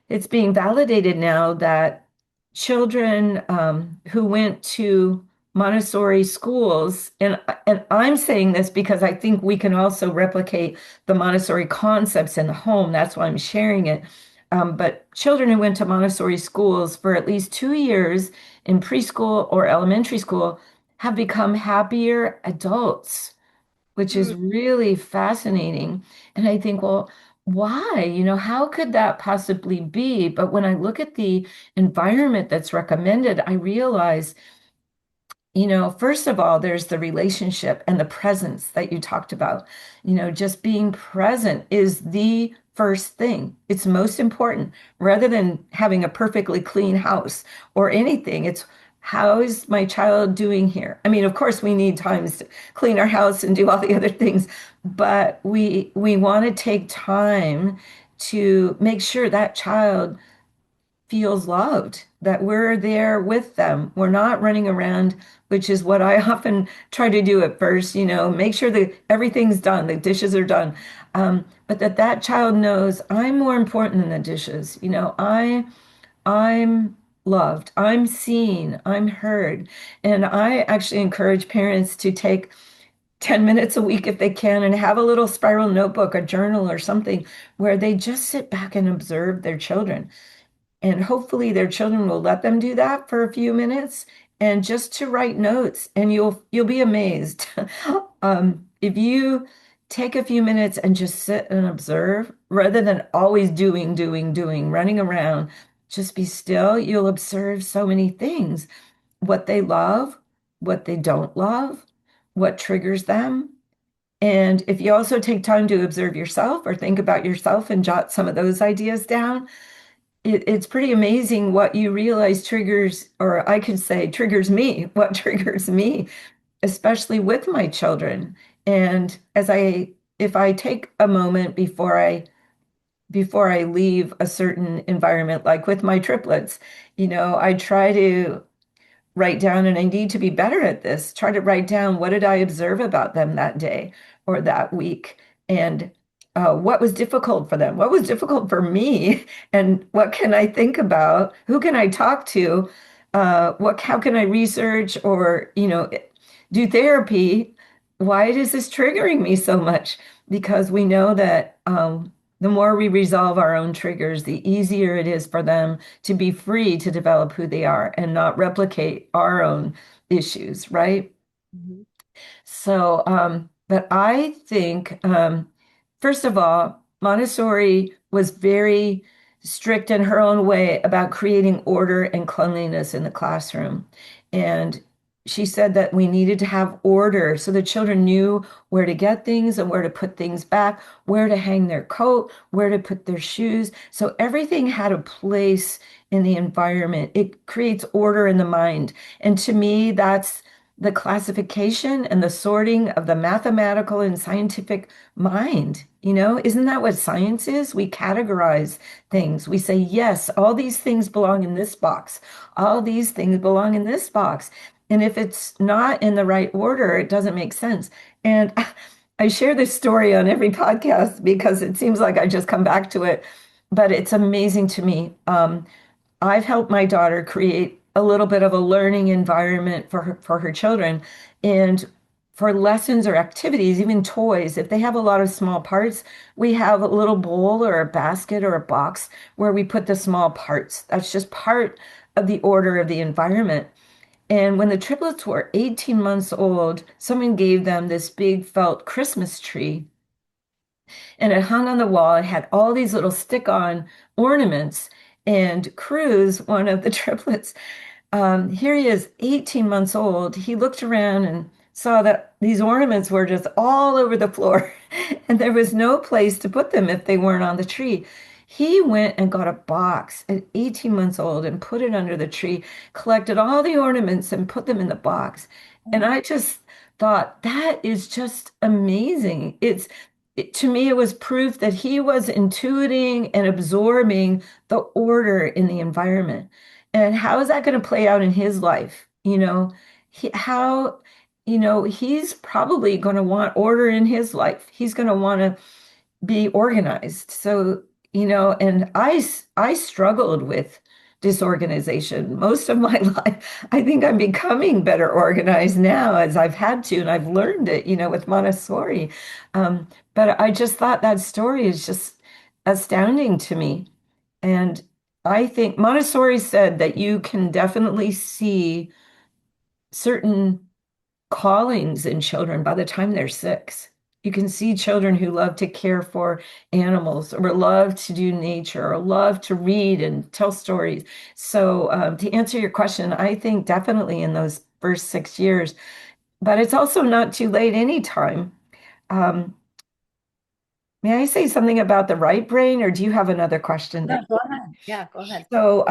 it's being validated now that children who went to Montessori schools, and I'm saying this because I think we can also replicate the Montessori concepts in the home. That's why I'm sharing it. But children who went to Montessori schools for at least 2 years in preschool or elementary school have become happier adults, which is really fascinating. And I think, well, why? How could that possibly be? But when I look at the environment that's recommended, I realize, first of all, there's the relationship and the presence that you talked about. Just being present is the first thing. It's most important rather than having a perfectly clean house or anything. It's how is my child doing here? I mean, of course, we need times to clean our house and do all the other things, but we want to take time to make sure that child feels loved, that we're there with them. We're not running around, which is what I often try to do at first, make sure that everything's done, the dishes are done. But that child knows I'm more important than the dishes. I'm loved, I'm seen, I'm heard. And I actually encourage parents to take 10 minutes a week if they can and have a little spiral notebook, a journal or something where they just sit back and observe their children. And hopefully their children will let them do that for a few minutes and just to write notes, and you'll be amazed. If you take a few minutes and just sit and observe rather than always doing, doing, doing, running around, just be still, you'll observe so many things, what they love, what they don't love, what triggers them. And if you also take time to observe yourself or think about yourself and jot some of those ideas down, it's pretty amazing what you realize triggers, or I could say triggers me, what triggers me, especially with my children. And if I take a moment before I leave a certain environment, like with my triplets, I try to write down, and I need to be better at this, try to write down what did I observe about them that day or that week, and what was difficult for them, what was difficult for me, and what can I think about, who can I talk to, how can I research or, do therapy? Why is this triggering me so much? Because we know that the more we resolve our own triggers, the easier it is for them to be free to develop who they are and not replicate our own issues, right? Mhm. But I think, first of all, Montessori was very strict in her own way about creating order and cleanliness in the classroom. And she said that we needed to have order so the children knew where to get things and where to put things back, where to hang their coat, where to put their shoes. So everything had a place in the environment. It creates order in the mind. And to me, that's the classification and the sorting of the mathematical and scientific mind. Isn't that what science is? We categorize things. We say, yes, all these things belong in this box. All these things belong in this box. And if it's not in the right order, it doesn't make sense. And I share this story on every podcast because it seems like I just come back to it, but it's amazing to me. I've helped my daughter create a little bit of a learning environment for her children. And for lessons or activities, even toys, if they have a lot of small parts, we have a little bowl or a basket or a box where we put the small parts. That's just part of the order of the environment. And when the triplets were 18 months old, someone gave them this big felt Christmas tree, and it hung on the wall. It had all these little stick-on ornaments. And Cruz, one of the triplets, here he is, 18 months old. He looked around and saw that these ornaments were just all over the floor, and there was no place to put them if they weren't on the tree. He went and got a box at 18 months old and put it under the tree, collected all the ornaments and put them in the box. And I just thought, that is just amazing. To me, it was proof that he was intuiting and absorbing the order in the environment. And how is that going to play out in his life? He's probably going to want order in his life. He's going to want to be organized. So, and I struggled with disorganization most of my life. I think I'm becoming better organized now as I've had to, and I've learned it, with Montessori. But I just thought that story is just astounding to me. And I think Montessori said that you can definitely see certain callings in children by the time they're 6. You can see children who love to care for animals or love to do nature or love to read and tell stories. So, to answer your question, I think definitely in those first 6 years, but it's also not too late anytime. Um, may I say something about the right brain, or do you have another question No, there? go ahead. Yeah, go ahead. So,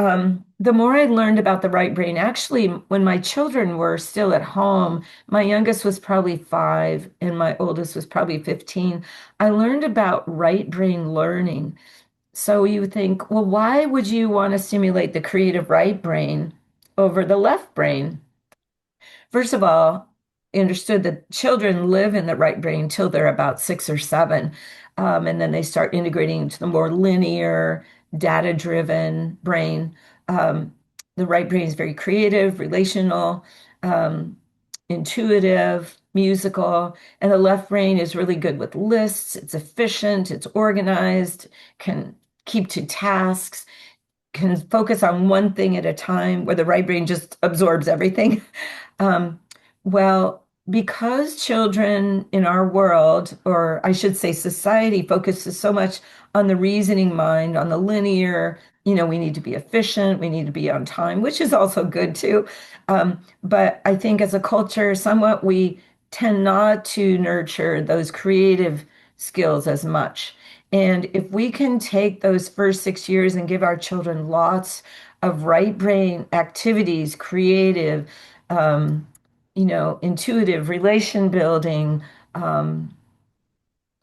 the more I learned about the right brain, actually, when my children were still at home, my youngest was probably 5 and my oldest was probably 15. I learned about right brain learning. So you think, well, why would you want to stimulate the creative right brain over the left brain? First of all, I understood that children live in the right brain till they're about 6 or 7. And then they start integrating into the more linear, data-driven brain. Um, the right brain is very creative, relational, um, intuitive, musical, and the left brain is really good with lists. It's efficient, it's organized, can keep to tasks, can focus on one thing at a time, where the right brain just absorbs everything. Um, well, because children in our world, or I should say society, focuses so much on the reasoning mind, on the linear, we need to be efficient, we need to be on time, which is also good too. But I think as a culture, somewhat we tend not to nurture those creative skills as much. And if we can take those first 6 years and give our children lots of right brain activities, creative, um, intuitive, relation building, um,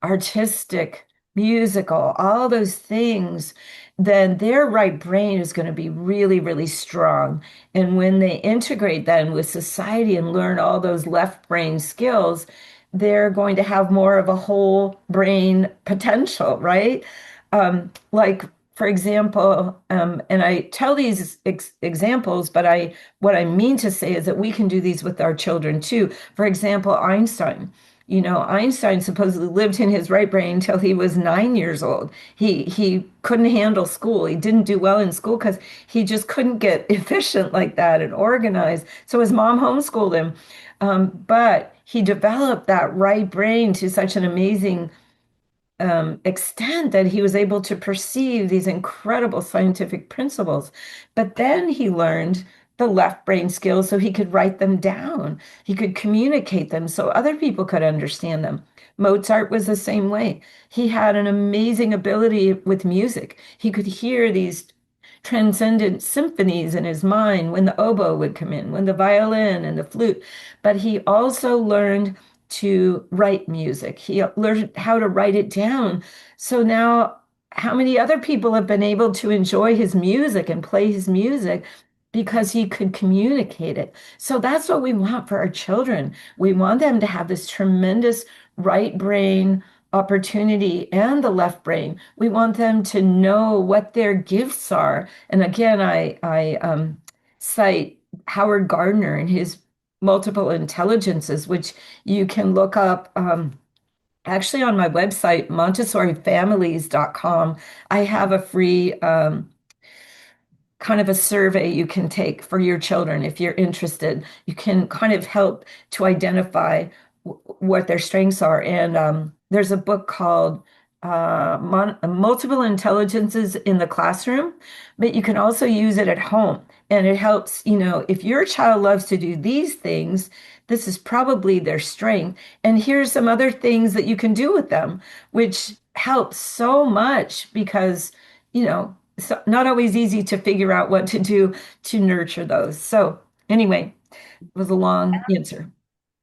artistic, musical, all those things, then their right brain is going to be really, really strong. And when they integrate that with society and learn all those left brain skills, they're going to have more of a whole brain potential, right? Like, for example, and I tell these examples, but what I mean to say is that we can do these with our children too. For example, Einstein. Einstein supposedly lived in his right brain until he was 9 years old. He couldn't handle school. He didn't do well in school because he just couldn't get efficient like that and organized. So his mom homeschooled him. But he developed that right brain to such an amazing extent that he was able to perceive these incredible scientific principles. But then he learned the left brain skills so he could write them down. He could communicate them so other people could understand them. Mozart was the same way. He had an amazing ability with music. He could hear these transcendent symphonies in his mind when the oboe would come in, when the violin and the flute. But he also learned to write music. He learned how to write it down. So now, how many other people have been able to enjoy his music and play his music because he could communicate it? So that's what we want for our children. We want them to have this tremendous right brain opportunity and the left brain. We want them to know what their gifts are. And again, I cite Howard Gardner and his multiple intelligences, which you can look up actually on my website, Montessorifamilies.com. I have a free kind of a survey you can take for your children if you're interested. You can kind of help to identify what their strengths are. And there's a book called Multiple Intelligences in the Classroom, but you can also use it at home. And it helps, if your child loves to do these things, this is probably their strength. And here's some other things that you can do with them, which helps so much because, it's not always easy to figure out what to do to nurture those. So, anyway, it was a long answer.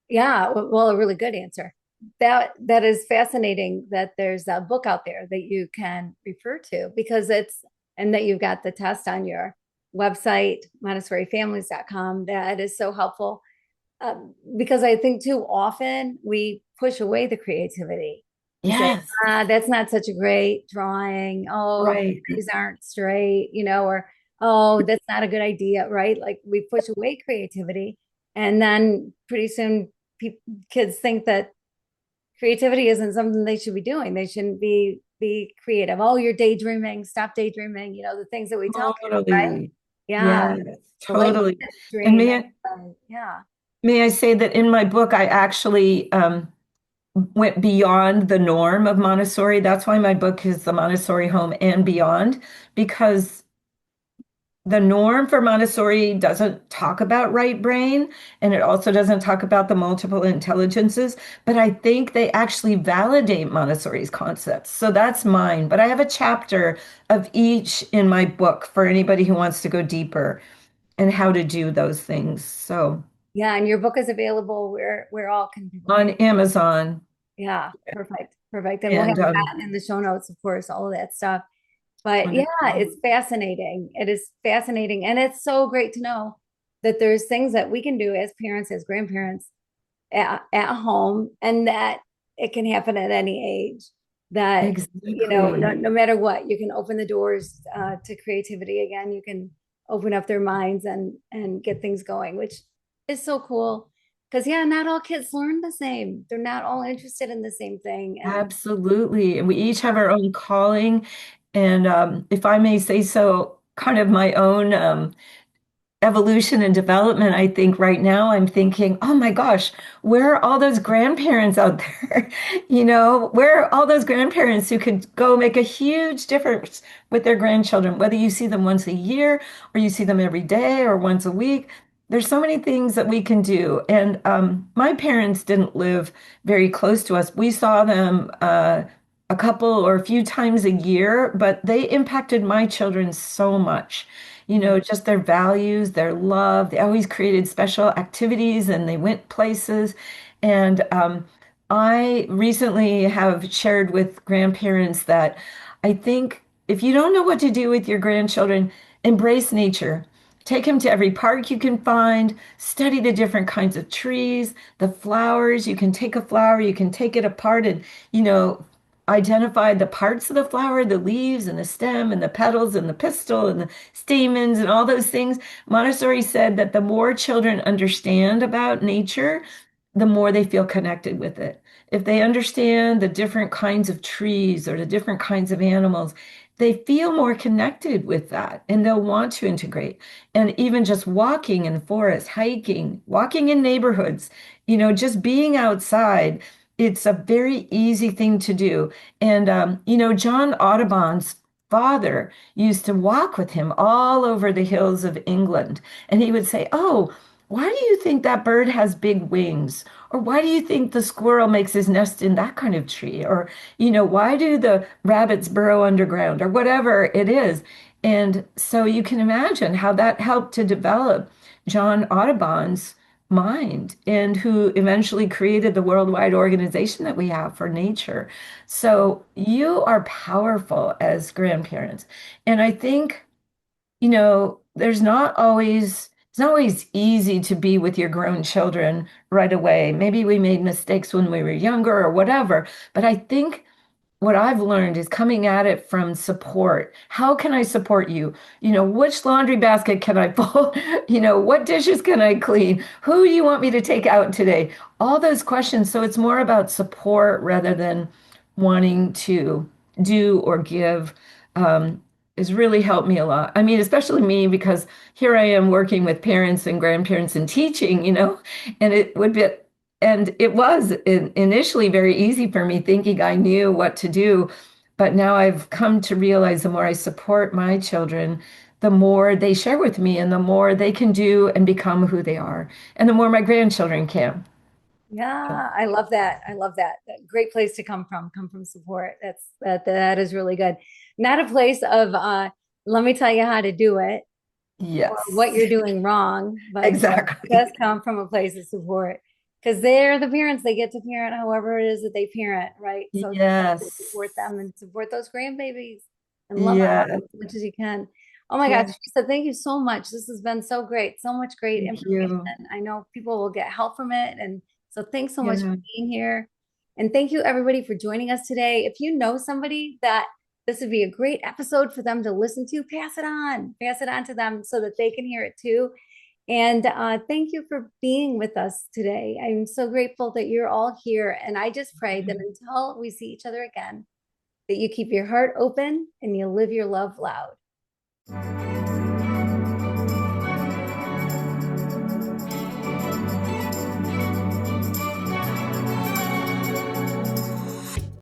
Yeah, well, a really good answer. That is fascinating that there's a book out there that you can refer to because it's and that you've got the test on your website, Montessorifamilies.com. That is so helpful. Because I think too often we push away the creativity. We say, Yes, that's not such a great drawing. Oh, right. these aren't straight, or oh, that's not a good idea, right? Like we push away creativity, and then pretty soon kids think that creativity isn't something they should be doing. They shouldn't be creative. Oh, you're daydreaming. Stop daydreaming. The things that we tell kids, right? Totally. Yeah, Yes, the light totally. And dream. Yeah. may I say that in my book, I actually went beyond the norm of Montessori. That's why my book is The Montessori Home and Beyond, because the norm for Montessori doesn't talk about right brain, and it also doesn't talk about the multiple intelligences, but I think they actually validate Montessori's concepts. So that's mine. But I have a chapter of each in my book for anybody who wants to go deeper and how to do those things. So Yeah, and your book is available where all can people on get? Amazon Yeah, perfect. Perfect. And we'll have and that in the show notes, of course, all of that stuff. But yeah, wonderful. it's fascinating. It is fascinating. And it's so great to know that there's things that we can do as parents, as grandparents at home, and that it can happen at any age. That, Exactly. no matter what, you can open the doors to creativity again. You can open up their minds and get things going, which is so cool. Because yeah, not all kids learn the same. They're not all interested in the same thing. And Absolutely. And we each have our own calling. And if I may say so, kind of my own evolution and development, I think right now I'm thinking, oh my gosh, where are all those grandparents out there? Where are all those grandparents who could go make a huge difference with their grandchildren, whether you see them once a year or you see them every day or once a week? There's so many things that we can do. And my parents didn't live very close to us. We saw them a couple or a few times a year, but they impacted my children so much, just their values, their love. They always created special activities and they went places. And I recently have shared with grandparents that I think if you don't know what to do with your grandchildren, embrace nature. Take them to every park you can find, study the different kinds of trees, the flowers. You can take a flower, you can take it apart and, you know, identify the parts of the flower, the leaves and the stem and the petals and the pistil and the stamens and all those things. Montessori said that the more children understand about nature, the more they feel connected with it. if they understand the different kinds of trees or the different kinds of animals, they feel more connected with that and they'll want to integrate. And even just walking in forests, hiking, walking in neighborhoods, just being outside, it's a very easy thing to do. And, John Audubon's father used to walk with him all over the hills of England. And he would say, "Oh, why do you think that bird has big wings? Or why do you think the squirrel makes his nest in that kind of tree? Or, why do the rabbits burrow underground or whatever it is?" And so you can imagine how that helped to develop John Audubon's mind and who eventually created the worldwide organization that we have for nature. So you are powerful as grandparents. And I think it's not always easy to be with your grown children right away. Maybe we made mistakes when we were younger or whatever, but I think what I've learned is coming at it from support. How can I support you? Which laundry basket can I fold? What dishes can I clean? Who do you want me to take out today? All those questions. So it's more about support rather than wanting to do or give. Has really helped me a lot. I mean, especially me, because here I am working with parents and grandparents and teaching, and it was initially very easy for me thinking I knew what to do. But now I've come to realize the more I support my children, the more they share with me and the more they can do and become who they are. And the more my grandchildren can. Yeah, I love that. I love that. Great place to come from support. That is really good. Not a place of let me tell you how to do it or what Yes, you're doing wrong, but it exactly. does come from a place of support because they're the parents. They get to parent however it is that they parent, right? So just have to support Yes. them and support those grandbabies and love on Yeah. them as much as you can. Oh my gosh, Yeah. Teresa, thank you so much. This has been so great. So much great Thank information. you. I know people will get help from it. And so thanks so much for Yeah. being here. And thank you everybody for joining us today. If you know somebody that this would be a great episode for them to listen to, pass it on to them so that they can hear it too. And thank you for being with us today. I'm so grateful that you're all here. And I just pray that until we see each other again, that you keep your heart open and you live your love loud.